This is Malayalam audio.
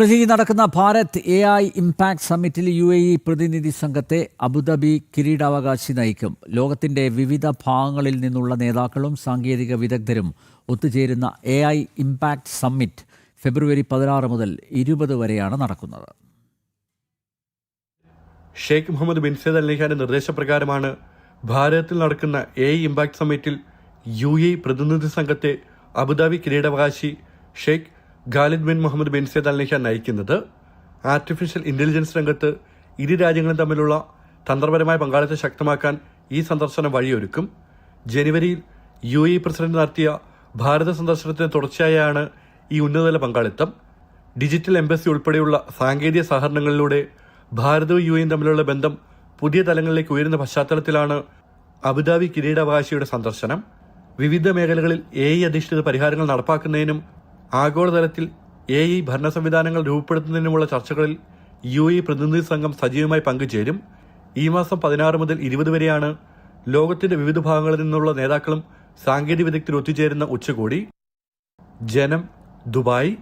പ്രതി നടക്കുന്ന ഭാരത് AI ഇംപാക്ട് സമ്മിറ്റിൽ UAE പ്രതിനിധി സംഘത്തെ അബുദാബി കിരീടാവകാശി നയിക്കും. ലോകത്തിന്റെ വിവിധ ഭാഗങ്ങളിൽ നിന്നുള്ള നേതാക്കളും സാങ്കേതിക വിദഗ്ധരും ഒത്തുചേരുന്ന AI ഇംപാക്ട് സമ്മിറ്റ് ഫെബ്രുവരി 16 മുതൽ 20 വരെയാണ് നടക്കുന്നത്. ഷെയ്ഖ് മുഹമ്മദ് ബിൻ സയ്യിദ് അൽ നഹ്യാന്റെ നിർദ്ദേശപ്രകാരമാണ് ഭാരതത്തിൽ നടക്കുന്ന AI ഇംപാക്ട് സമ്മിറ്റിൽ UAE പ്രതിനിധി സംഘത്തെ അബുദാബി കിരീടാവകാശി Sheikh Khalid bin Mohammed bin Zayed Al Nahyan നയിക്കുന്നത്. ആർട്ടിഫിഷ്യൽ ഇന്റലിജൻസ് രംഗത്ത് ഇരു രാജ്യങ്ങളും തമ്മിലുള്ള തന്ത്രപരമായ പങ്കാളിത്തം ശക്തമാക്കാൻ ഈ സന്ദർശനം വഴിയൊരുക്കും. ജനുവരിയിൽ UAE പ്രസിഡന്റ് നടത്തിയ ഭാരത സന്ദർശനത്തിന് തുടർച്ചയായാണ് ഈ ഉന്നതതല പങ്കാളിത്തം. ഡിജിറ്റൽ എംബസി ഉൾപ്പെടെയുള്ള സാങ്കേതിക സഹകരണങ്ങളിലൂടെ ഭാരതവും UAEയും തമ്മിലുള്ള ബന്ധം പുതിയ തലങ്ങളിലേക്ക് ഉയരുന്ന പശ്ചാത്തലത്തിലാണ് അബുദാബി കിരീടാവകാശിയുടെ സന്ദർശനം. വിവിധ മേഖലകളിൽ AI അധിഷ്ഠിത പരിഹാരങ്ങൾ നടപ്പാക്കുന്നതിനും ആഗോളതലത്തിൽ AI ഭരണ സംവിധാനങ്ങൾ രൂപപ്പെടുത്തുന്നതിനുമുള്ള ചർച്ചകളിൽ UAE പ്രതിനിധി സംഘം സജീവമായി പങ്കുചേരും. ഈ മാസം 16 മുതൽ 20 വരെയാണ് ലോകത്തിന്റെ വിവിധ ഭാഗങ്ങളിൽ നിന്നുള്ള നേതാക്കളും സാങ്കേതിക വിദഗ്ധരും ഒത്തുചേരുന്ന ഉച്ചകോടി. ജനം, ദുബായ്.